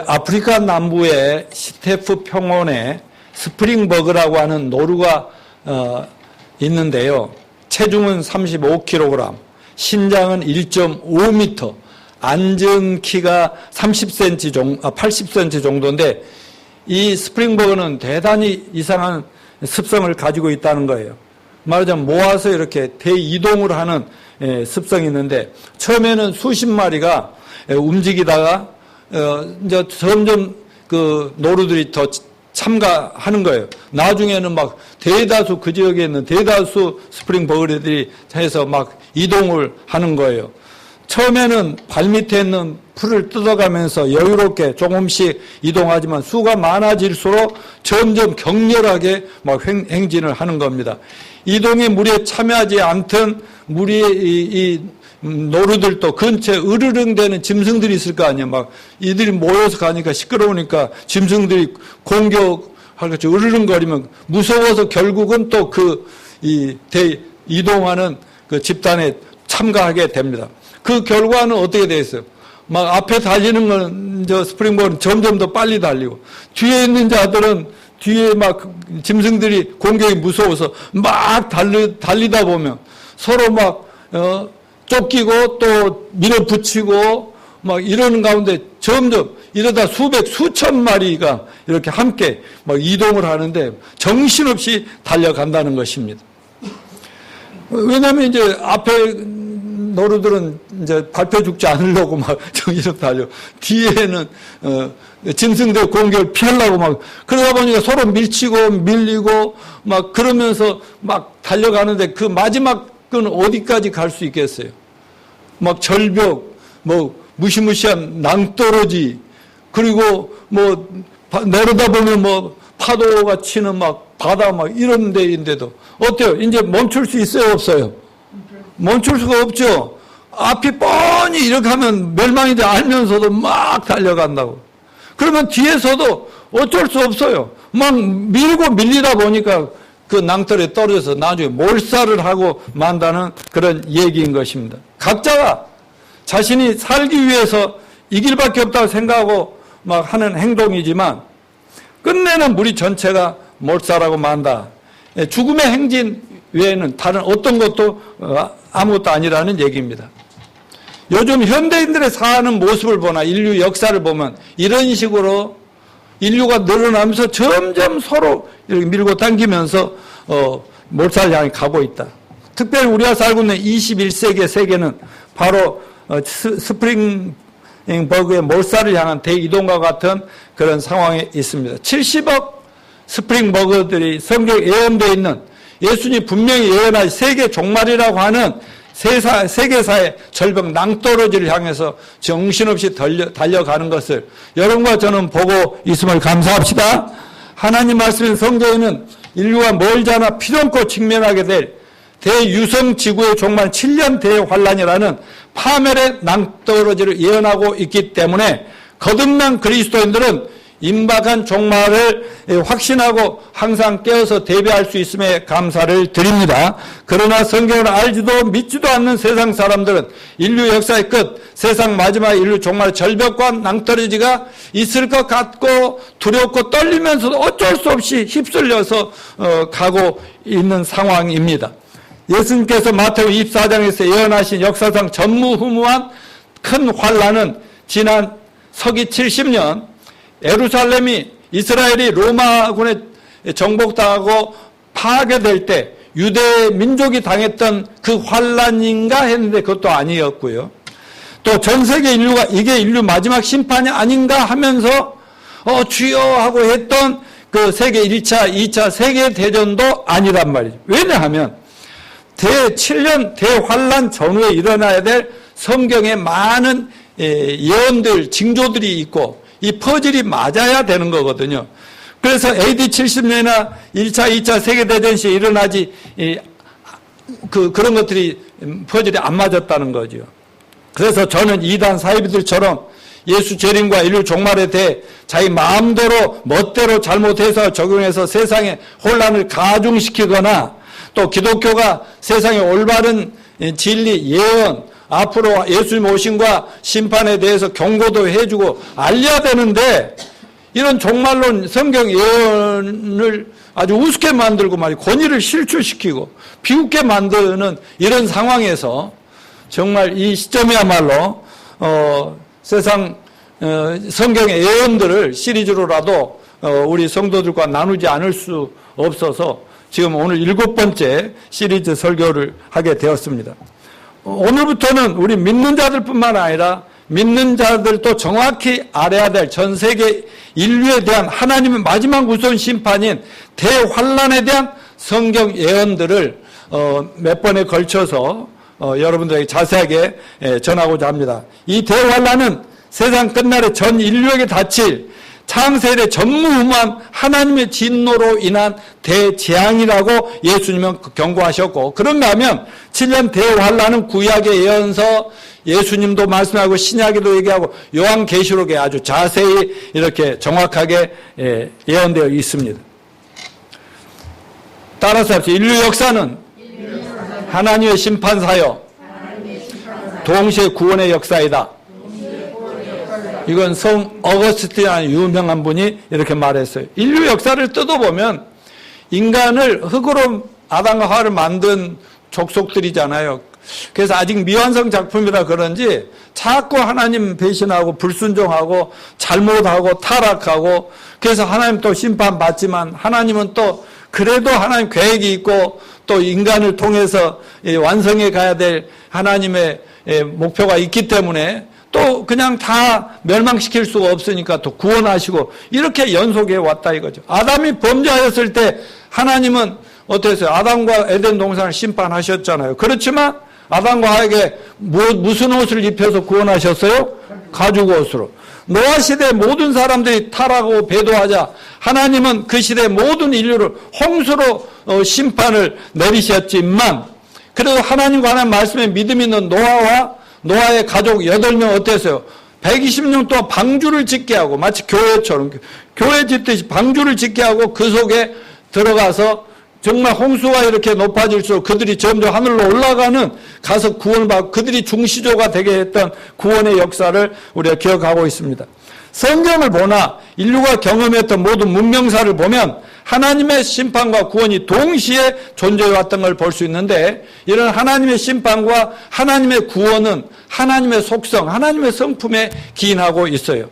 아프리카 남부의 시테프 평원에 스프링버그라고 하는 노루가 있는데요. 체중은 35kg, 신장은 1.5m, 앉은 키가 80cm 정도인데 이 스프링버그는 대단히 이상한 습성을 가지고 있다는 거예요. 말하자면 모아서 이렇게 대이동을 하는 습성이 있는데 처음에는 수십 마리가 움직이다가 이제 점점 그 노루들이 더 참가하는 거예요. 나중에는 막 대다수 그 지역에 있는 대다수 스프링버그들이 해서 막 이동을 하는 거예요. 처음에는 발밑에 있는 풀을 뜯어가면서 여유롭게 조금씩 이동하지만 수가 많아질수록 점점 격렬하게 막 행진을 하는 겁니다. 이동에 무리에 참여하지 않던 무리의 이 노루들도 근처에 으르릉대는 짐승들이 있을 거 아니에요. 막 이들이 모여서 가니까 시끄러우니까 짐승들이 공격하겠죠. 으르릉거리면 무서워서 결국은 또 이동하는 그 집단에 참가하게 됩니다. 그 결과는 어떻게 되겠어요? 막 앞에 달리는 건 스프링버그는 점점 더 빨리 달리고 뒤에 있는 자들은 뒤에 막 짐승들이 공격이 무서워서 막 달리다 보면 서로 막 쫓기고 또 밀어붙이고 막 이러는 가운데 점점 이러다 수천 마리가 이렇게 함께 막 이동을 하는데 정신없이 달려간다는 것입니다. 왜냐하면 이제 앞에 노루들은 이제 밟혀 죽지 않으려고 막 정신없이 달려. 뒤에는 짐승들 공격을 피하려고 막 그러다 보니까 서로 밀치고 밀리고 막 그러면서 막 달려가는데 그 마지막은 어디까지 갈 수 있겠어요? 막 절벽, 뭐 무시무시한 낭떠러지, 그리고 뭐 내려다 보면 뭐 파도가 치는 막 바다 막 이런 데인데도 어때요? 이제 멈출 수 있어요, 없어요? 멈출 수가 없죠. 앞이 뻔히 이렇게 하면 멸망인지 알면서도 막 달려간다고. 그러면 뒤에서도 어쩔 수 없어요. 막 밀고 밀리다 보니까 그 낭떠러지에 떨어져서 나중에 몰살을 하고 만다는 그런 얘기인 것입니다. 각자가 자신이 살기 위해서 이 길밖에 없다고 생각하고 막 하는 행동이지만 끝내는 무리 전체가 몰살하고 만다. 죽음의 행진 외에는 다른 어떤 것도 아무것도 아니라는 얘기입니다. 요즘 현대인들의 사는 모습을 보나 인류 역사를 보면 이런 식으로 인류가 늘어나면서 점점 서로 이렇게 밀고 당기면서 몰살을 향해 가고 있다. 특별히 우리가 살고 있는 21세기의 세계는 바로 스프링버그의 몰살을 향한 대이동과 같은 그런 상황에 있습니다. 70억 스프링버그들이 성경에 예언되어 있는 예수님이 분명히 예언한 세계 종말이라고 하는 세계사의 절벽 낭떠러지를 향해서 정신없이 달려가는 것을 여러분과 저는 보고 있음을 감사합시다. 하나님 말씀인 성경에는 인류가 멀지 않아 피nom고 직면하게 될 대유성지구의 종말 7년 대환란이라는 파멸의 낭떠러지를 예언하고 있기 때문에 거듭난 그리스도인들은 임박한 종말을 확신하고 항상 깨어서 대비할 수 있음에 감사를 드립니다. 그러나 성경을 알지도 믿지도 않는 세상 사람들은 인류 역사의 끝, 세상 마지막 인류 종말의 절벽과 낭떠러지가 있을 것 같고 두렵고 떨리면서도 어쩔 수 없이 휩쓸려서 가고 있는 상황입니다. 예수님께서 마태복음 24장에서 예언하신 역사상 전무후무한 큰 환란은 지난 서기 70년 예루살렘이 이스라엘이 로마군에 정복당하고 파괴될 때 유대 민족이 당했던 그 환란인가 했는데 그것도 아니었고요. 또 전 세계 인류가 이게 인류 마지막 심판이 아닌가 하면서 주여 하고 했던 그 세계 1차, 2차 세계대전도 아니란 말이죠. 왜냐하면 제7년 대환란 전후에 일어나야 될 성경의 많은 예언들, 징조들이 있고 이 퍼즐이 맞아야 되는 거거든요. 그래서 AD 70년이나 1차, 2차 세계대전 시에 일어나지 그런 것들이 퍼즐이 안 맞았다는 거죠. 그래서 저는 이단 사이비들처럼 예수 재림과 인류 종말에 대해 자기 마음대로 멋대로 잘못해서 적용해서 세상에 혼란을 가중시키거나 또 기독교가 세상의 올바른 진리, 예언, 앞으로 예수님 오심과 심판에 대해서 경고도 해주고 알려야 되는데 이런 종말론 성경 예언을 아주 우습게 만들고 말이야 권위를 실추시키고 비웃게 만드는 이런 상황에서 정말 이 시점이야말로 세상 성경의 예언들을 시리즈로라도 우리 성도들과 나누지 않을 수 없어서 지금 오늘 7번째 시리즈 설교를 하게 되었습니다. 오늘부터는 우리 믿는 자들뿐만 아니라 믿는 자들도 정확히 알아야 될 전 세계 인류에 대한 하나님의 마지막 무서운 심판인 대환란에 대한 성경 예언들을 몇 번에 걸쳐서 여러분들에게 자세하게 전하고자 합니다. 이 대환란은 세상 끝날에 전 인류에게 닥칠 창세일의 전무후무한 하나님의 진노로 인한 대재앙이라고 예수님은 경고하셨고, 그런가 하면 7년 대환란은 구약의 예언서, 예수님도 말씀하고 신약에도 얘기하고 요한계시록에 아주 자세히 이렇게 정확하게 예언되어 있습니다. 따라서 합시다. 인류 역사는 하나님의 심판사요 동시에 구원의 역사이다. 이건 성 어거스틴이라는 유명한 분이 이렇게 말했어요. 인류 역사를 뜯어보면 인간을 흙으로 아담과 하와를 만든 족속들이잖아요. 그래서 아직 미완성 작품이라 그런지 자꾸 하나님 배신하고 불순종하고 잘못하고 타락하고, 그래서 하나님 또 심판받지만 하나님은 또 그래도 하나님 계획이 있고 또 인간을 통해서 완성해 가야 될 하나님의 목표가 있기 때문에 또 그냥 다 멸망시킬 수가 없으니까 또 구원하시고 이렇게 연속해 왔다 이거죠. 아담이 범죄하였을 때 하나님은 어땠어요? 아담과 에덴 동산을 심판하셨잖아요. 그렇지만 아담과 하에게 무슨 옷을 입혀서 구원하셨어요? 가죽 옷으로. 노아 시대 모든 사람들이 타락하고 배도하자 하나님은 그 시대 모든 인류를 홍수로 심판을 내리셨지만, 그래도 하나님과 하나님 말씀에 믿음 있는 노아의 가족 8명 어땠어요? 120년 동안 방주를 짓게 하고, 마치 교회처럼 교회 짓듯이 방주를 짓게 하고 그 속에 들어가서 정말 홍수가 이렇게 높아질수록 그들이 점점 하늘로 올라가는, 가서 구원을 받고 그들이 중시조가 되게 했던 구원의 역사를 우리가 기억하고 있습니다. 성경을 보나 인류가 경험했던 모든 문명사를 보면 하나님의 심판과 구원이 동시에 존재해 왔던 걸 볼 수 있는데, 이런 하나님의 심판과 하나님의 구원은 하나님의 속성, 하나님의 성품에 기인하고 있어요.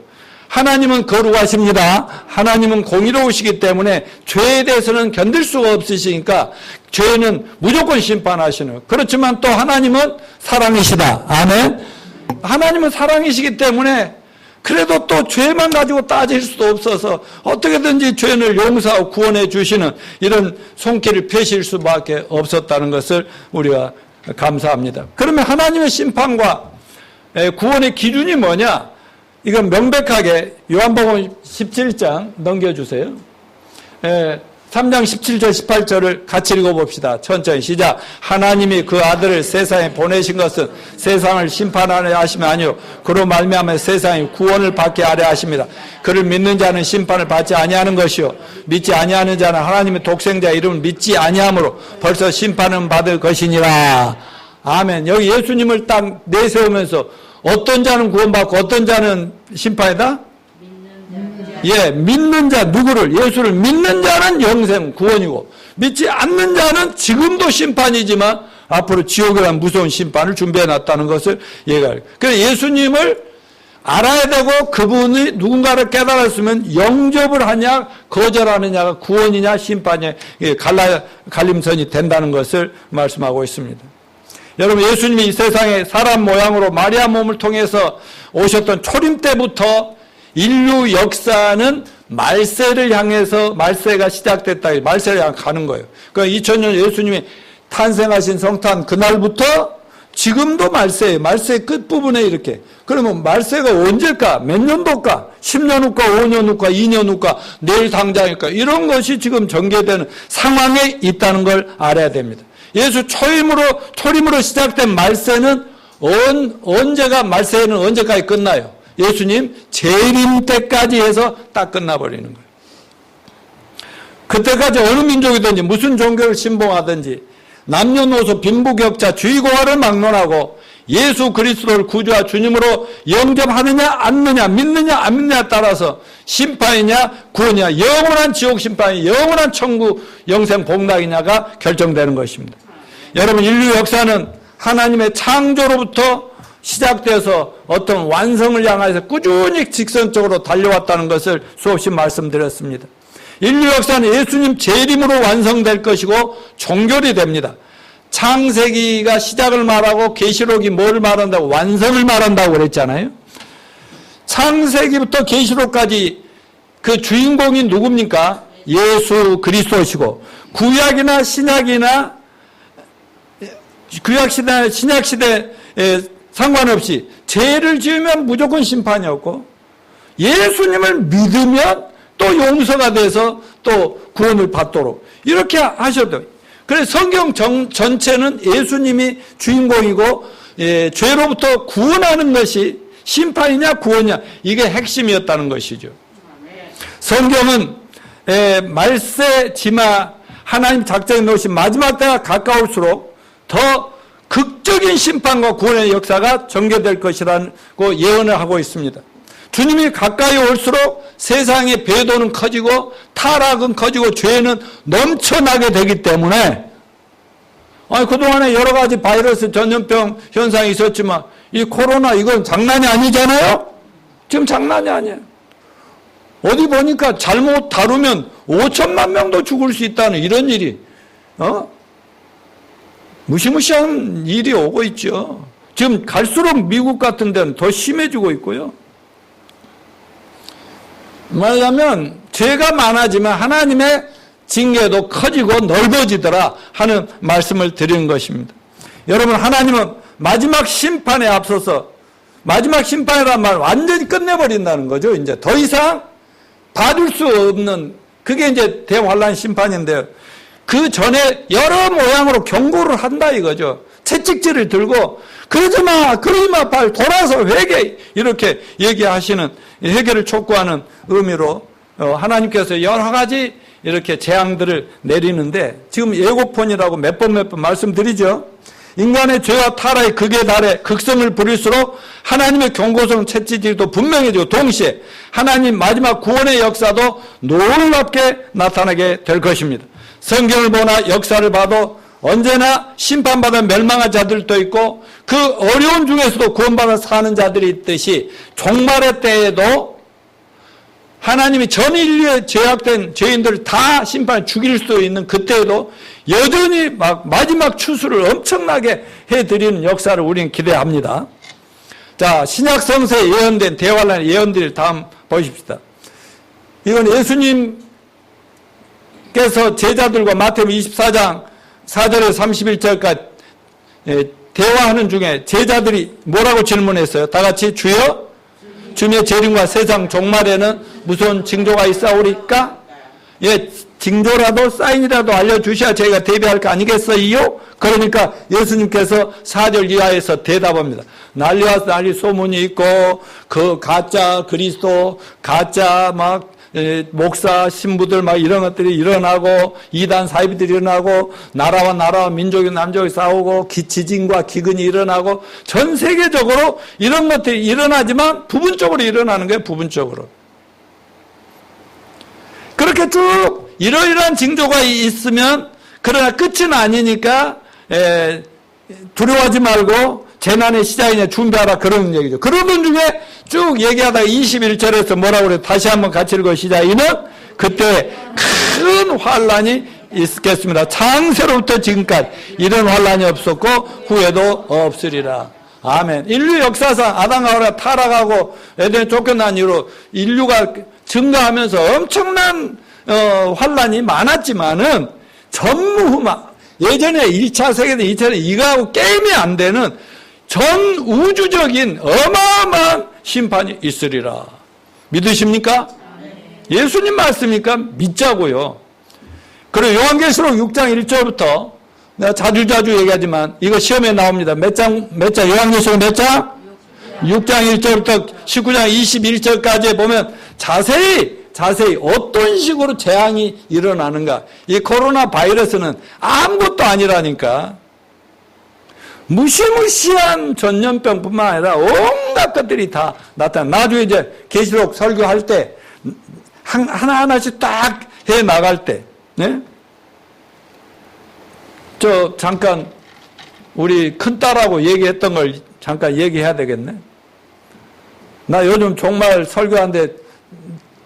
하나님은 거룩하십니다. 하나님은 공의로우시기 때문에 죄에 대해서는 견딜 수가 없으시니까 죄는 무조건 심판하시는. 그렇지만 또 하나님은 사랑이시다. 아멘. 하나님은 사랑이시기 때문에 그래도 또 죄만 가지고 따질 수도 없어서 어떻게든지 죄를 용서하고 구원해 주시는 이런 손길을 펴실 수밖에 없었다는 것을 우리가 감사합니다. 그러면 하나님의 심판과 구원의 기준이 뭐냐? 이건 명백하게 요한복음 17장 넘겨주세요. 3장 17절 18절을 같이 읽어봅시다. 천천히 시작. 하나님이 그 아들을 세상에 보내신 것은 세상을 심판하려 하심이 아니요 그로 말미암아 세상이 구원을 받게 하려 하십니다. 그를 믿는 자는 심판을 받지 아니하는 것이요 믿지 아니하는 자는 하나님의 독생자 이름을 믿지 아니함으로 벌써 심판은 받을 것이니라. 아멘. 여기 예수님을 딱 내세우면서 어떤 자는 구원받고 어떤 자는 심판이다? 믿는 자, 누구를? 예수를 믿는 자는 영생, 구원이고, 믿지 않는 자는 지금도 심판이지만 앞으로 지옥이라는 무서운 심판을 준비해 놨다는 것을 얘기해요. 그래서 예수님을 알아야 되고 그분이 누군가를 깨달았으면 영접을 하냐, 거절하느냐가 구원이냐, 심판이냐, 갈림선이 된다는 것을 말씀하고 있습니다. 여러분, 예수님이 이 세상에 사람 모양으로 마리아 몸을 통해서 오셨던 초림 때부터 인류 역사는 말세를 향해서 말세가 시작됐다. 말세를 향해 가는 거예요. 그러니까 2000년 예수님이 탄생하신 성탄 그날부터 지금도 말세예요. 말세의 끝부분에 이렇게. 그러면 말세가 언제일까? 몇 년도일까? 10년 후일까? 5년 후일까? 2년 후일까? 내일 당장일까? 이런 것이 지금 전개되는 상황에 있다는 걸 알아야 됩니다. 예수 초림으로 시작된 말세는 언제가, 말세는 언제까지 끝나요? 예수님 재림 때까지 해서 딱 끝나버리는 거예요. 그때까지 어느 민족이든지 무슨 종교를 신봉하든지 남녀노소 빈부격차 주의고하를 막론하고 예수 그리스도를 구주와 주님으로 영접하느냐 않느냐, 믿느냐 안 믿느냐에 따라서 심판이냐 구원이냐, 영원한 지옥 심판이 영원한 천국 영생 복락이냐가 결정되는 것입니다. 여러분, 인류 역사는 하나님의 창조로부터 시작돼서 어떤 완성을 향해서 꾸준히 직선적으로 달려왔다는 것을 수없이 말씀드렸습니다. 인류 역사는 예수님 재림으로 완성될 것이고 종결이 됩니다. 창세기가 시작을 말하고 계시록이 뭘 말한다고? 완성을 말한다고 그랬잖아요. 창세기부터 계시록까지 그 주인공이 누굽니까? 예수 그리스도시고, 구약이나 신약이나 구약시대 신약시대에 상관없이 죄를 지으면 무조건 심판이었고, 예수님을 믿으면 또 용서가 돼서 또 구원을 받도록 이렇게 하셔도. 그래서 성경 전체는 예수님이 주인공이고, 죄로부터 구원하는 것이 심판이냐 구원이냐, 이게 핵심이었다는 것이죠. 성경은 말세지마 하나님 작정해 놓으신 마지막 때가 가까울수록 더 극적인 심판과 구원의 역사가 전개될 것이라고 예언을 하고 있습니다. 주님이 가까이 올수록 세상의 배도는 커지고 타락은 커지고 죄는 넘쳐나게 되기 때문에, 그동안에 여러 가지 바이러스 전염병 현상이 있었지만 이 코로나 이건 장난이 아니잖아요. 지금 장난이 아니에요. 어디 보니까 잘못 다루면 5천만 명도 죽을 수 있다는 이런 일이 무시무시한 일이 오고 있죠. 지금 갈수록 미국 같은 데는 더 심해지고 있고요. 말하자면 죄가 많아지면 하나님의 징계도 커지고 넓어지더라 하는 말씀을 드리는 것입니다. 여러분, 하나님은 마지막 심판에 앞서서, 마지막 심판이란 말 완전히 끝내버린다는 거죠. 이제 더 이상 받을 수 없는, 그게 이제 대환란 심판인데요. 그 전에 여러 모양으로 경고를 한다 이거죠. 채찍질을 들고 그러지 마, 빨리 돌아서 회개, 이렇게 얘기하시는, 회개를 촉구하는 의미로 하나님께서 여러 가지 이렇게 재앙들을 내리는데, 지금 예고편이라고 몇 번 말씀드리죠. 인간의 죄와 타락의 극에 달해 극성을 부릴수록 하나님의 경고성 채찍질도 분명해지고, 동시에 하나님 마지막 구원의 역사도 놀랍게 나타나게 될 것입니다. 성경을 보나 역사를 봐도 언제나 심판받아 멸망한 자들도 있고, 그 어려운 중에서도 구원받아 사는 자들이 있듯이 종말의 때에도 하나님이 전 인류에 죄악된 죄인들을 다 심판 죽일 수 있는 그때에도 여전히 마지막 추수를 엄청나게 해드리는 역사를 우리는 기대합니다. 자, 신약 성서에 예언된 대환란의 예언들을 다음 보십시다. 이건 예수님께서 제자들과 마태복음 24장 4절에서 31절까지 대화하는 중에 제자들이 뭐라고 질문했어요? 다 같이, 주여, 주님의 재림과 세상 종말에는 무슨 징조가 있사오리까? 징조라도 사인이라도 알려주셔야 저희가 대비할 거 아니겠어요? 그러니까 예수님께서 4절 이하에서 대답합니다. 난리와 난리 소문이 있고, 그 가짜 그리스도, 가짜 목사, 신부들 이런 것들이 일어나고, 이단 사이비들이 일어나고, 나라와 민족이 남족이 싸우고, 지진과 기근이 일어나고, 전 세계적으로 이런 것들이 일어나지만 부분적으로 일어나는 거예요. 부분적으로. 그렇게 쭉 이러이러한 징조가 있으면, 그러나 끝은 아니니까 두려워하지 말고 재난의 시작이냐 준비하라, 그런 얘기죠. 그러던 중에 쭉 얘기하다가 21절에서 뭐라고 그래요? 다시 한번 같이 읽으시자. 이는 그때 큰 환란이 있겠습니다. 창세로부터 지금까지 이런 환란이 없었고 후에도 없으리라. 아멘. 인류 역사상 아담과 하와가 타락하고 에덴에 쫓겨난 이후로 인류가 증가하면서 엄청난 환란이 많았지만은 전무후무한, 예전에 1차 세계대전, 2차 세계대전 이거하고 게임이 안 되는 전 우주적인 어마어마한 심판이 있으리라. 믿으십니까? 예수님 말씀이니까 믿자고요. 그리고 요한계시록 6장 1절부터 내가 자주 얘기하지만 이거 시험에 나옵니다. 몇 장, 요한계시록 몇 장? 6장 1절부터 19장 21절까지 보면 자세히 어떤 식으로 재앙이 일어나는가. 이 코로나 바이러스는 아무것도 아니라니까. 무시무시한 전염병뿐만 아니라 온갖 것들이 다 나타나. 나중에 이제 계시록 설교할 때 하나하나씩 딱 해 나갈 때, 네? 저 잠깐 우리 큰딸하고 얘기했던 걸 잠깐 얘기해야 되겠네. 나 요즘 정말 설교하는데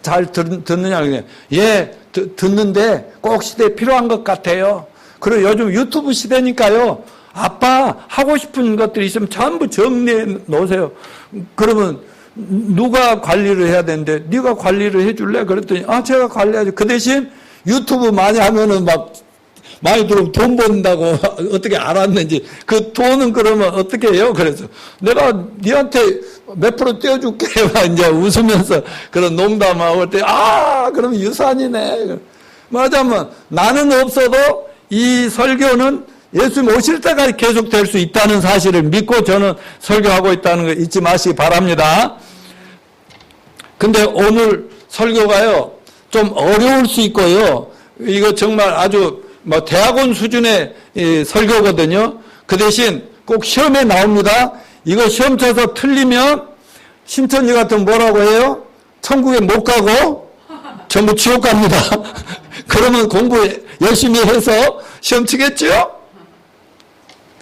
잘 듣느냐 그냥 예 듣는데 꼭 시대에 필요한 것 같아요. 그리고 요즘 유튜브 시대니까요. 아빠 하고 싶은 것들이 있으면 전부 정리해 놓으세요. 그러면 누가 관리를 해야 되는데 네가 관리를 해줄래? 그랬더니 제가 관리하죠. 그 대신 유튜브 많이 하면은 막 많이 들어오면 돈 번다고 어떻게 알았는지 그 돈은 그러면 어떻게 해요? 그래서 내가 니한테 몇 프로 떼어줄게 막 이제 웃으면서 그런 농담하고 그랬더니 그럼 유산이네. 말하자면 나는 없어도 이 설교는 예수님 오실 때까지 계속될 수 있다는 사실을 믿고 저는 설교하고 있다는 거 잊지 마시기 바랍니다. 근데 오늘 설교가요 좀 어려울 수 있고요. 이거 정말 아주 대학원 수준의 설교거든요. 그 대신 꼭 시험에 나옵니다. 이거 시험 쳐서 틀리면 신천지 같은 뭐라고 해요? 천국에 못 가고 전부 지옥 갑니다. 그러면 공부 열심히 해서 시험 치겠죠?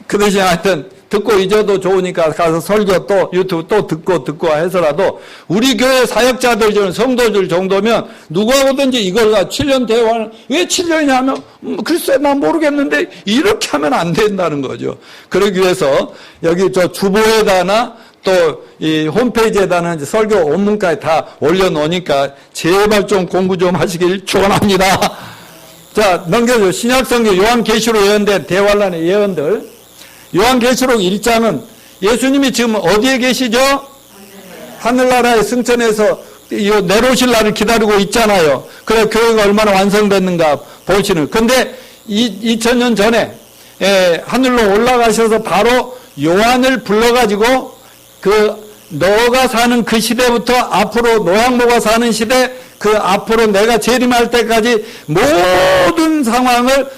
그 대신 하여튼 듣고 잊어도 좋으니까 가서 설교 또 유튜브 또 듣고 해서라도 우리 교회 사역자들 중 성도들 정도면 누구하고든지 이걸 7년 대화를 왜 7년이냐 하면 글쎄 난 모르겠는데 이렇게 하면 안 된다는 거죠. 그러기 위해서 여기 저 주보에다나 또 이 홈페이지에다는 설교 원문까지 다 올려놓으니까 제발 좀 공부 좀 하시길 축원합니다. 자 넘겨줘. 신약성경 요한계시록 예언된 대환란의 예언들. 요한계시록 1장은 예수님이 지금 어디에 계시죠? 하늘나라의 승천에서 내려오실 날을 기다리고 있잖아요. 그래 교회가 얼마나 완성됐는가 보시는. 근데 2000년 전에 하늘로 올라가셔서 바로 요한을 불러가지고 너가 사는 그 시대부터 앞으로 노양모가 사는 시대 그 앞으로 내가 재림할 때까지 모든 상황을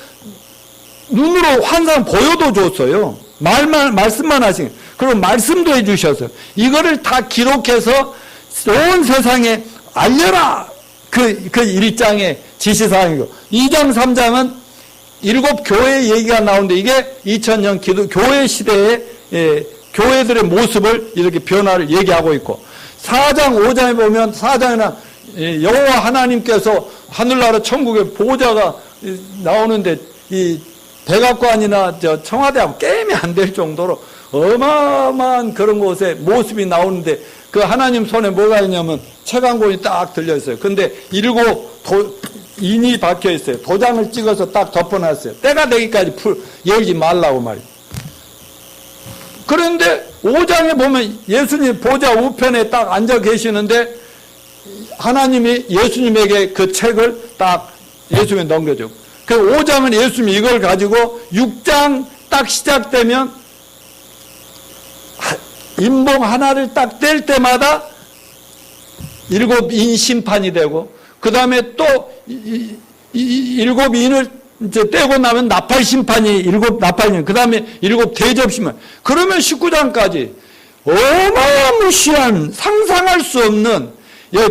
눈으로 환상 보여도 줬어요. 말씀만 하신. 그리고 말씀도 해주셨어요. 이거를 다 기록해서 온 세상에 알려라. 그 1장의 지시사항이고. 2장, 3장은 7 교회 얘기가 나오는데 이게 2000년 교회 시대의 교회들의 모습을 이렇게 변화를 얘기하고 있고. 4장, 5장에 보면 4장에는 여호와 하나님께서 하늘나라 천국의 보좌가 나오는데 이 백악관이나 청와대하고 게임이 안 될 정도로 어마어마한 그런 곳에 모습이 나오는데 그 하나님 손에 뭐가 있냐면 책 한 권이 딱 들려 있어요. 근데 7 인이 박혀 있어요. 도장을 찍어서 딱 덮어놨어요. 때가 되기까지 열지 말라고 말이에요. 그런데 5장에 보면 예수님 보좌 우편에 딱 앉아 계시는데 하나님이 예수님에게 그 책을 딱 예수님에 넘겨줘. 그 5장은 예수님이 이걸 가지고 6장 딱 시작되면 인봉 하나를 딱 뗄 때마다 7인 심판이 되고 그 다음에 또 7인을 이제 떼고 나면 나팔 심판이 7 나팔 그 다음에 7 대접 심판. 그러면 19장까지 어마무시한 상상할 수 없는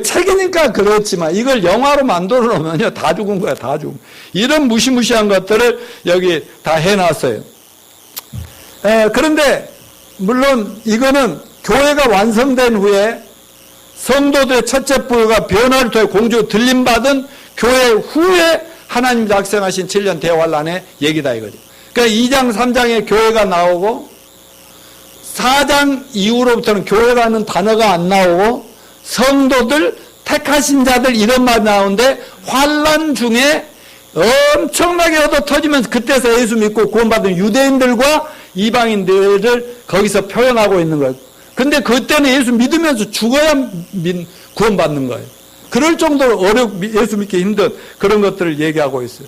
책이니까 그렇지만 이걸 영화로 만들어 놓으면요 다 죽은 거야. 다 죽은. 이런 무시무시한 것들을 여기 다 해놨어요. 그런데 물론 이거는 교회가 완성된 후에 성도들의 첫째 부가 변화를 통해 공주 들림받은 교회 후에 하나님 작성하신 7년 대환란의 얘기다 이거죠. 그러니까 2장 3장에 교회가 나오고 4장 이후로부터는 교회라는 단어가 안 나오고 성도들 택하신 자들 이런 말 나오는데 환란 중에 엄청나게 얻어 터지면서 그때서 예수 믿고 구원받은 유대인들과 이방인들을 거기서 표현하고 있는 거예요. 근데 그때는 예수 믿으면서 죽어야 구원받는 거예요. 그럴 정도로 예수 믿기 힘든 그런 것들을 얘기하고 있어요.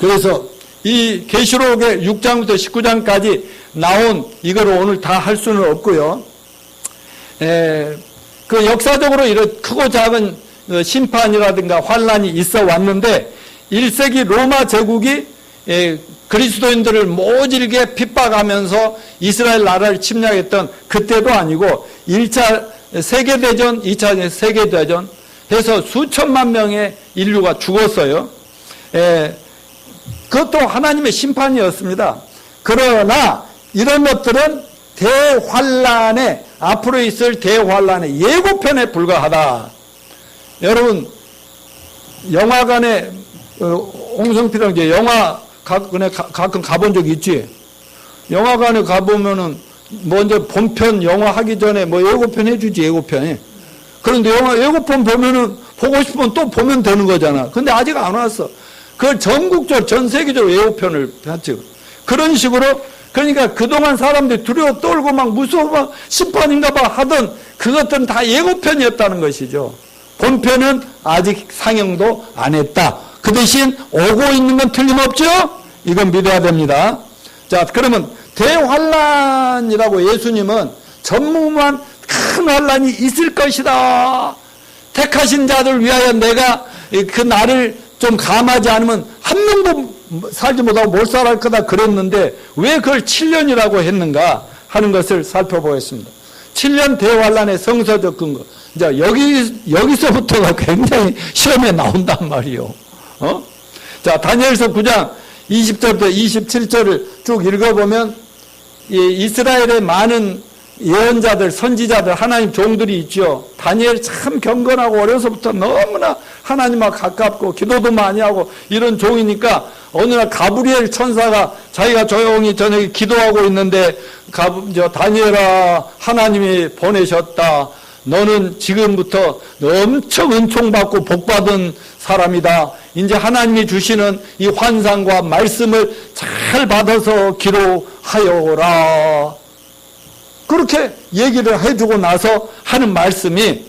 그래서 이 계시록의 6장부터 19장까지 나온 이걸 오늘 다 할 수는 없고요. 그 역사적으로 이런 크고 작은 심판이라든가 환란이 있어 왔는데 1세기 로마 제국이 그리스도인들을 모질게 핍박하면서 이스라엘 나라를 침략했던 그때도 아니고 1차 세계대전, 2차 세계대전 해서 수천만 명의 인류가 죽었어요. 그것도 하나님의 심판이었습니다. 그러나 이런 것들은 대환란에, 앞으로 있을 대환란의 예고편에 불과하다. 여러분, 영화관에 홍성필이랑 이제 영화 가끔 가본 적 있지? 영화관에 가보면은 먼저 본편 영화 하기 전에 뭐 예고편 해주지, 예고편에. 그런데 영화 예고편 보면은 보고 싶으면 또 보면 되는 거잖아. 근데 아직 안 왔어. 그걸 전국적으로, 전 세계적으로 예고편을 했죠. 그런 식으로, 그러니까 그동안 사람들이 두려워 떨고 막 무서워 막 심판인가 봐 하던 그것들은 다 예고편이었다는 것이죠. 본편은 아직 상영도 안 했다. 그 대신 오고 있는 건 틀림없죠? 이건 믿어야 됩니다. 자, 그러면 대환란이라고 예수님은 전무후무한 큰 환란이 있을 것이다. 택하신 자들 위하여 내가 그 날을 좀 감하지 않으면 한 명도 살지 못하고 몰살할 거다 그랬는데 왜 그걸 7년이라고 했는가 하는 것을 살펴보겠습니다. 7년 대환란의 성서적 근거. 이제 여기서부터가 굉장히 시험에 나온단 말이요. 자, 다니엘서 9장 20절부터 27절을 쭉 읽어보면 이스라엘의 많은 예언자들, 선지자들, 하나님 종들이 있죠. 다니엘 참 경건하고 어려서부터 너무나 하나님과 가깝고 기도도 많이 하고 이런 종이니까 어느 날 가브리엘 천사가 자기가 조용히 저녁에 기도하고 있는데 다니엘아, 하나님이 보내셨다. 너는 지금부터 엄청 은총받고 복받은 사람이다. 이제 하나님이 주시는 이 환상과 말씀을 잘 받아서 기록하여라. 그렇게 얘기를 해주고 나서 하는 말씀이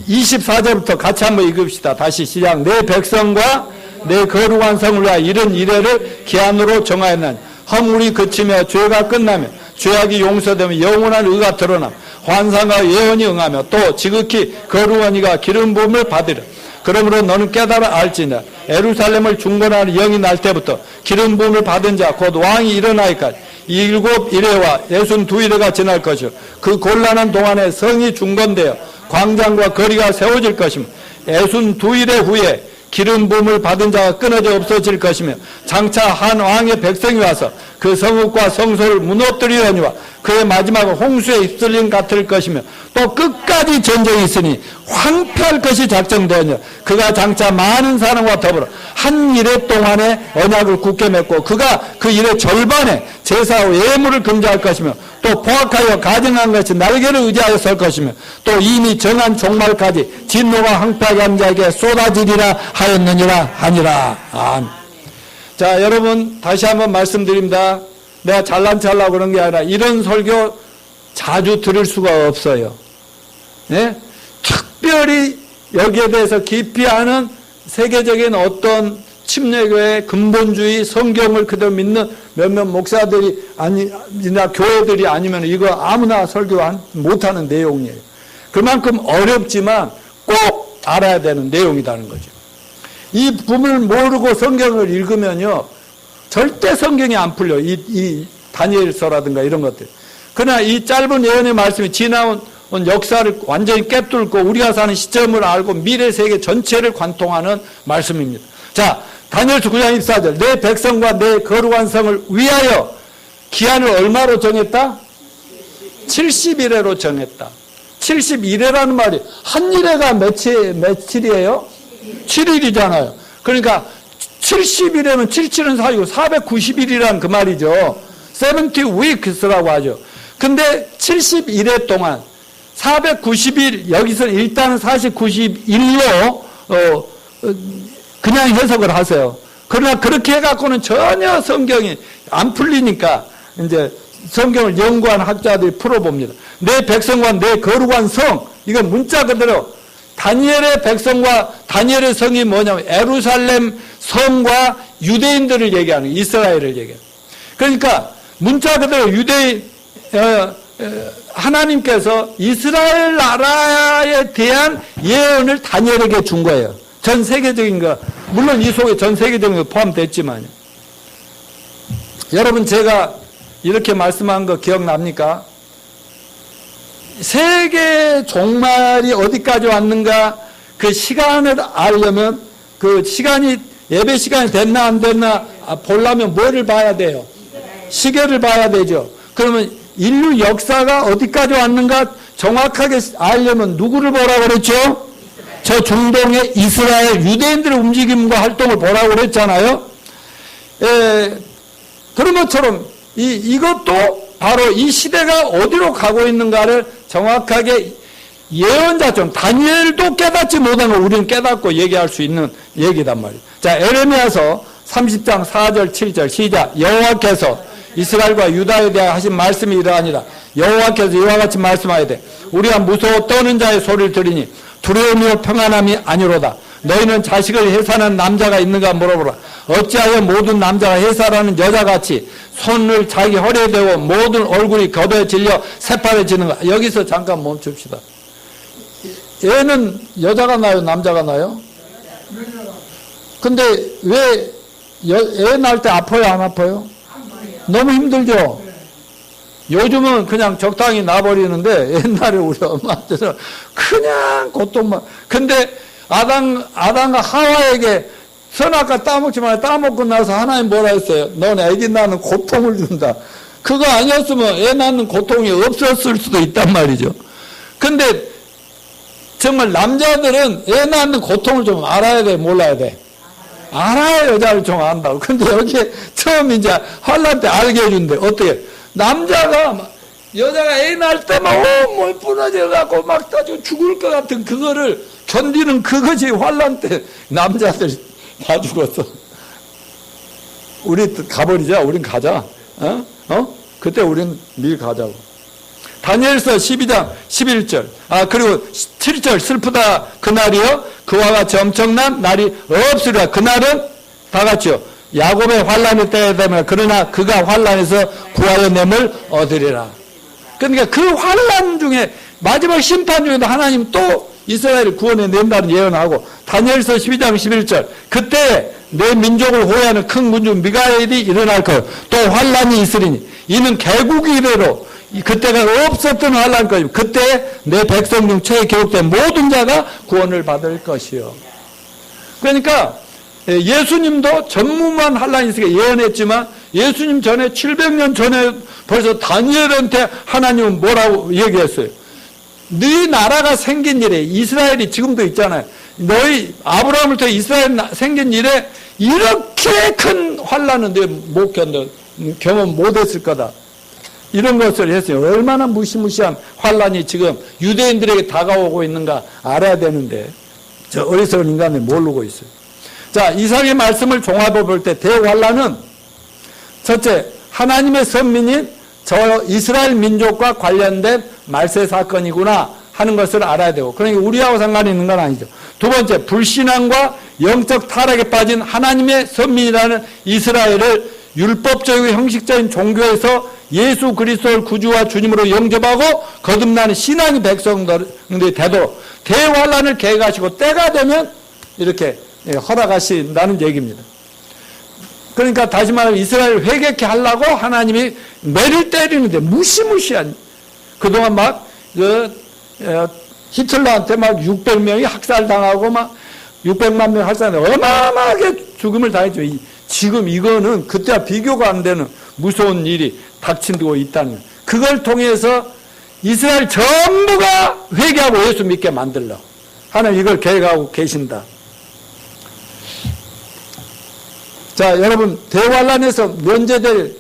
24절부터 같이 한번 읽읍시다. 다시 시작. 내 백성과 내 거룩한 성을 위하여 이런 이래를 기한으로 정하였나니 허물이 그치며 죄가 끝나며 죄악이 용서되며 영원한 의가 드러나 환상과 예언이 응하며 또 지극히 거룩한 이가 기름 부음을 받으려. 그러므로 너는 깨달아 알지니라. 예루살렘을 중건하는 영이 날 때부터 기름 부음을 받은 자 곧 왕이 일어나기까지 7일에와 62일에가 지날 것이요 그 곤란한 동안에 성이 중건되어 광장과 거리가 세워질 것이며 62일의 후에 기름 부음을 받은 자가 끊어져 없어질 것이며 장차 한 왕의 백성이 와서 그 성읍과 성소를 무너뜨리려니와 그의 마지막은 홍수에 휩쓸림 같을 것이며 또 끝까지 전쟁이 있으니 황폐할 것이 작정되었냐. 그가 장차 많은 사람과 더불어 한 일해 동안에 언약을 굳게 맺고 그가 그 일의 절반에 제사와 예물을 금지할 것이며 또 포악하여 가증한 것이 날개를 의지하여 설 것이며 또 이미 정한 종말까지 진노가 황폐하게 한 자에게 쏟아지리라 하였느니라 하니라. 아멘. 자, 여러분 다시 한번 말씀드립니다. 내가 잘난 척하려고 그런 게 아니라 이런 설교 자주 들을 수가 없어요. 네? 특별히 여기에 대해서 깊이 아는 세계적인 어떤 침례교회 근본주의 성경을 그대로 믿는 몇몇 목사들이 아니나 교회들이 아니면 이거 아무나 설교 못하는 내용이에요. 그만큼 어렵지만 꼭 알아야 되는 내용이라는 거죠. 이 부분을 모르고 성경을 읽으면요 절대 성경이 안 풀려. 이 다니엘서라든가 이런 것들. 그러나 이 짧은 예언의 말씀이 지나온 역사를 완전히 꿰뚫고 우리가 사는 시점을 알고 미래 세계 전체를 관통하는 말씀입니다. 자, 다니엘서 9장 24절. 내 백성과 내 거룩한 성을 위하여 기한을 얼마로 정했다? 70일에로 정했다. 71회라는 말이 한 일회가 며칠이에요? 7일이잖아요. 그러니까 70일에는 77은 사이고 490일이란 그 말이죠. 70 weeks라고 하죠. 근데 71회 동안 490일, 여기서 일단은 491로 그냥 해석을 하세요. 그러나 그렇게 해갖고는 전혀 성경이 안 풀리니까 이제 성경을 연구한 학자들이 풀어봅니다. 내 백성과 내 거룩한 성, 이건 문자 그대로 다니엘의 백성과 다니엘의 성이 뭐냐면 예루살렘 성과 유대인들을 얘기하는, 이스라엘을 얘기하는. 그러니까 문자 그대로 하나님께서 이스라엘 나라에 대한 예언을 다니엘에게 준 거예요. 전 세계적인 거, 물론 이 속에 전 세계적인 거 포함됐지만요. 여러분 제가 이렇게 말씀한 거 기억납니까? 세계 종말이 어디까지 왔는가 그 시간을 알려면 그 시간이 예배 시간이 됐나 안 됐나 보려면 뭐를 봐야 돼요? 시계를 봐야 되죠. 그러면 인류 역사가 어디까지 왔는가 정확하게 알려면 누구를 보라고 그랬죠? 저 중동의 이스라엘 유대인들의 움직임과 활동을 보라고 그랬잖아요. 그런 것처럼 이것도 바로 이 시대가 어디로 가고 있는가를 정확하게 예언자처럼 다니엘도 깨닫지 못한 걸 우리는 깨닫고 얘기할 수 있는 얘기단 말이에요. 자, 에레미야서 30장 4절 7절 시작. 여호와께서 이스라엘과 유다에 대하여 하신 말씀이 이러하니라. 여호와께서 이와 같이 말씀하야 돼. 우리가 무서워 떠는 자의 소리를 들으니 두려움이요 평안함이 아니로다. 너희는 자식을 해산한 남자가 있는가 물어보라. 어찌하여 모든 남자가 해산하는 여자같이 손을 자기 허리에 대고 모든 얼굴이 겉에 질려 새파래지는가. 여기서 잠깐 멈춥시다. 얘는 여자가 나요 남자가 나요? 근데 왜 애 낳을 때 아파요 안 아파요? 너무 힘들죠? 요즘은 그냥 적당히 나버리는데 옛날에 우리 엄마한테는 그냥 고통만. 근데 아담과 하와에게 선악과 따먹지 말아. 따먹고 나서 하나님 뭐라 했어요? 넌 애기 낳는 고통을 준다. 그거 아니었으면 애 낳는 고통이 없었을 수도 있단 말이죠. 근데 정말 남자들은 애 낳는 고통을 좀 알아야 돼, 몰라야 돼? 알아야 여자를 좀 안다고. 근데 여기에 처음 이제 환란 때 알게 해준대. 어떻게? 남자가, 여자가 애 낳을 때만 온몸이 부러져갖고 막 따지고 죽을 것 같은 그거를 견디는 그것이 환란 때 남자들 다 죽었어. 우리 가버리자. 우린 가자. 그때 우린 미리 가자고. 다니엘서 12장 11절. 그리고 7절 슬프다 그날이요 그와 같이 엄청난 날이 없으리라. 그날은 다 같이요. 야곱의 환란의 때에 되면 그러나 그가 환란에서 구하여 냄을 얻으리라. 그러니까 그 환란 중에 마지막 심판 중에도 하나님 또 이스라엘을 구원해 낸다는 예언하고 다니엘서 12장 11절 그때 내 민족을 호위하는 큰 군주 미가엘이 일어날 것 또 환란이 있으리니 이는 개국 이래로 그때가 없었던 환란 것이고 그때 내 백성 중 처에 기록된 모든 자가 구원을 받을 것이요. 그러니까 예수님도 전무만 환란이 있으니까 예언했지만 예수님 전에 700년 전에 벌써 다니엘한테 하나님은 뭐라고 얘기했어요? 네 나라가 생긴 일에 이스라엘이 지금도 있잖아요. 너희 아브라함을 통해 이스라엘 생긴 일에 이렇게 큰 환란은 너 못 견뎌 경험 못했을 거다. 이런 것을 했어요. 얼마나 무시무시한 환란이 지금 유대인들에게 다가오고 있는가 알아야 되는데 저 어리석은 인간이 모르고 있어요. 자, 이상의 말씀을 종합해 볼 때 대환란은 첫째 하나님의 선민인 저 이스라엘 민족과 관련된 말세 사건이구나 하는 것을 알아야 되고 그러니까 우리하고 상관이 있는 건 아니죠. 두 번째 불신앙과 영적 타락에 빠진 하나님의 선민이라는 이스라엘을 율법적이고 형식적인 종교에서 예수 그리스도를 구주와 주님으로 영접하고 거듭나는 신앙의 백성들이 되도록 대환란을 계획하시고 때가 되면 이렇게 허락하신다는 얘기입니다. 그러니까 다시 말하면 이스라엘을 회개케 하려고 하나님이 매를 때리는데 무시무시한 그동안 막 히틀러한테 막 600명이 학살당하고 막 600만 명 학살당하고 어마어마하게 죽음을 당했죠. 지금 이거는 그때와 비교가 안 되는 무서운 일이 닥치고 있다는 거예요. 그걸 통해서 이스라엘 전부가 회개하고 예수 믿게 만들려고 하나님 이걸 계획하고 계신다. 자, 여러분 대환란에서 면제될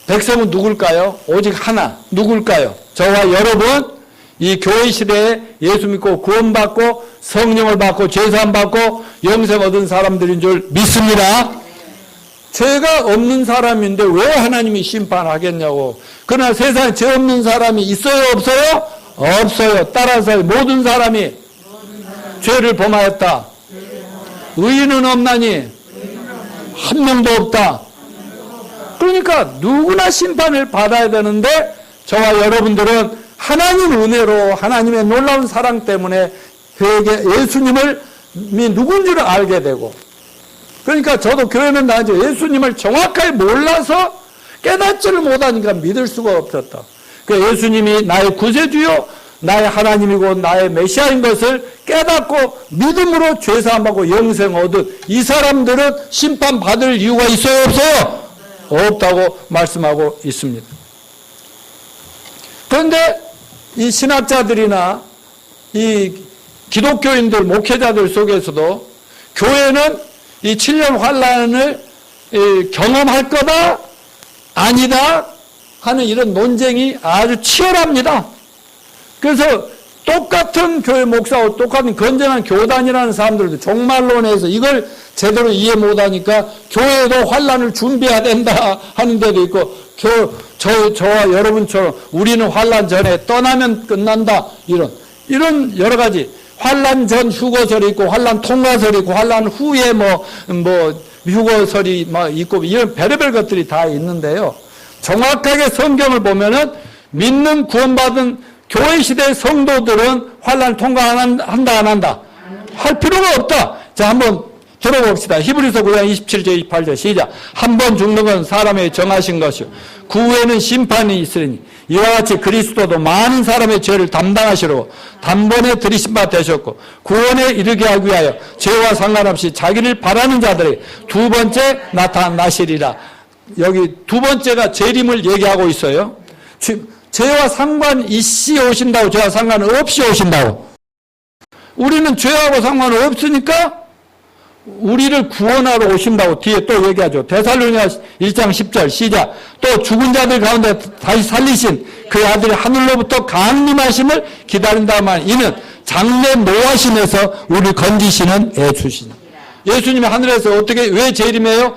백성은 누굴까요? 오직 하나. 누굴까요? 저와 여러분 이 교회 시대에 예수 믿고 구원받고 성령을 받고 죄사함 받고 영생 얻은 사람들인 줄 믿습니다. 죄가 없는 사람인데 왜 하나님이 심판하겠냐고. 그러나 세상에 죄 없는 사람이 있어요 없어요? 없어요. 따라서 모든 사람이 죄를 범하였다. 의인은 없나니 한 명도 없다. 그러니까 누구나 심판을 받아야 되는데 저와 여러분들은 하나님 은혜로 하나님의 놀라운 사랑 때문에 예수님을 누군지를 알게 되고 그러니까 저도 교회는 다니죠. 예수님을 정확하게 몰라서 깨닫지를 못하니까 믿을 수가 없었다. 그 예수님이 나의 구세주요, 나의 하나님이고 나의 메시아인 것을 깨닫고 믿음으로 죄사함받고 영생 얻은 이 사람들은 심판받을 이유가 있어요, 없어요? 없다고 말씀하고 있습니다. 그런데 이 신학자들이나 이 기독교인들, 목회자들 속에서도 교회는 이 7년 환란을 경험할 거다, 아니다 하는 이런 논쟁이 아주 치열합니다. 그래서 똑같은 교회 목사와 똑같은 건전한 교단이라는 사람들도 종말론에서 이걸 제대로 이해 못하니까 교회도 환란을 준비해야 된다 하는 데도 있고, 저와 여러분처럼 우리는 환란 전에 떠나면 끝난다, 이런 여러 가지 환란 전 휴거설이 있고 환란 통과설이 있고 환란 후에 휴거설이 있고 이런 별의별 것들이 다 있는데요. 정확하게 성경을 보면은 믿는 구원받은 교회 시대의 성도들은 환란 통과한다 안 한다? 할 필요가 없다. 자, 한번 들어봅시다. 히브리서 9장 27절 28절 시작. 한 번 죽는 건 사람의 정하신 것이요 그 후에는 심판이 있으니 이와 같이 그리스도도 많은 사람의 죄를 담당하시려고 단번에 들이신 바 되셨고 구원에 이르게 하기 위하여 죄와 상관없이 자기를 바라는 자들이 두 번째 나타나시리라. 여기 두 번째가 재림을 얘기하고 있어요. 죄와 상관있이 오신다고, 죄와 상관없이 오신다고. 우리는 죄하고 상관없으니까 우리를 구원하러 오신다고 뒤에 또 얘기하죠. 데살로니가 1장 10절 시작. 또 죽은 자들 가운데 다시 살리신 그 아들이 하늘로부터 강림하심을 기다린다만 이는 장래 노하심에서 우리를 건지시는 예수시니. 예수님이 하늘에서 어떻게 왜 재림해요?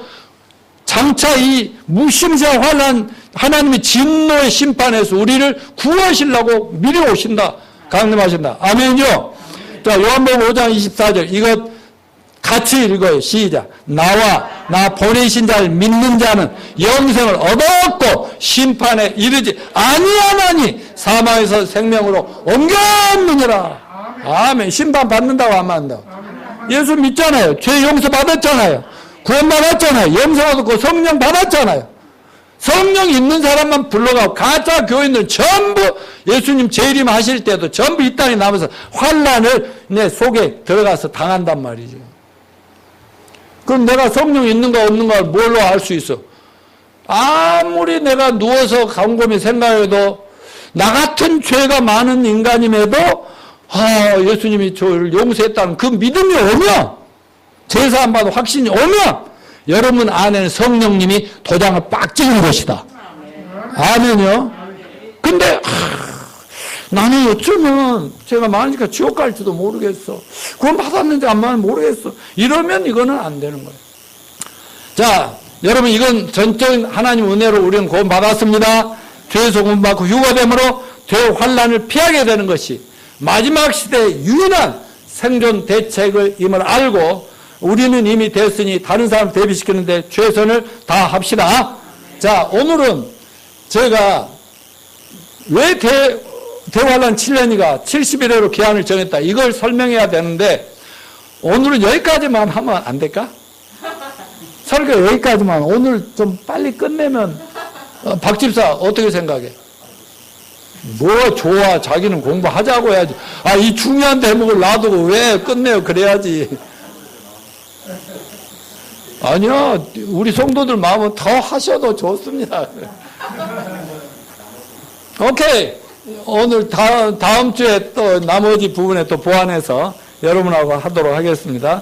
장차 이 무심시한 환난, 하나님의 진노의 심판에서 우리를 구하시려고 미리 오신다, 강림하신다. 아멘이요. 자, 요한복음 5장 24절 이것 같이 읽어요. 시작. 나와 나 보내신 자를 믿는 자는 영생을 얻었고 심판에 이르지 아니하나니 사망에서 생명으로 옮겼느니라. 아멘. 심판 받는다고 하면 안 된다고. 예수 믿잖아요. 죄 용서 받았잖아요. 구원 받았잖아요. 영생 얻었고 성령 받았잖아요. 성령 있는 사람만 불러가고 가짜 교인들 전부 예수님 재림 하실 때도 전부 이 땅에 남아서 환란을 내 속에 들어가서 당한단 말이죠. 그럼 내가 성령 있는가 없는가 뭘로 알 수 있어? 아무리 내가 누워서 곰곰이 생각해도 나 같은 죄가 많은 인간임에도 예수님이 저를 용서했다는 그 믿음이 오면, 제사 안 받아 확신이 오면 여러분 안에는 성령님이 도장을 빡 찍은 것이다. 아멘요. 근데 나는 어쩌면 제가 많으니까 지옥 갈지도 모르겠어. 구원 받았는데 안 받으면 모르겠어. 이러면 이거는 안 되는 거예요. 자, 여러분 이건 전적인 하나님 은혜로 우리는 구원 받았습니다. 죄에서 구원받고 휴거됨으로 죄 환란을 피하게 되는 것이 마지막 시대의 유일한 생존 대책을 임을 알고 우리는 이미 됐으니 다른 사람 대비시키는데 최선을 다합시다. 자, 오늘은 제가 왜 대환란 7년이가 70일으로 기한을 정했다, 이걸 설명해야 되는데 오늘은 여기까지만 하면 안 될까? 설교 여기까지만. 오늘 좀 빨리 끝내면 박 집사 어떻게 생각해? 뭐 좋아, 자기는 공부하자고 해야지. 이 중요한 대목을 놔두고 왜 끝내요? 그래야지. 아니야, 우리 성도들 마음은 더 하셔도 좋습니다. 오케이. 오늘 다음 주에 또 나머지 부분에 또 보완해서 여러분하고 하도록 하겠습니다.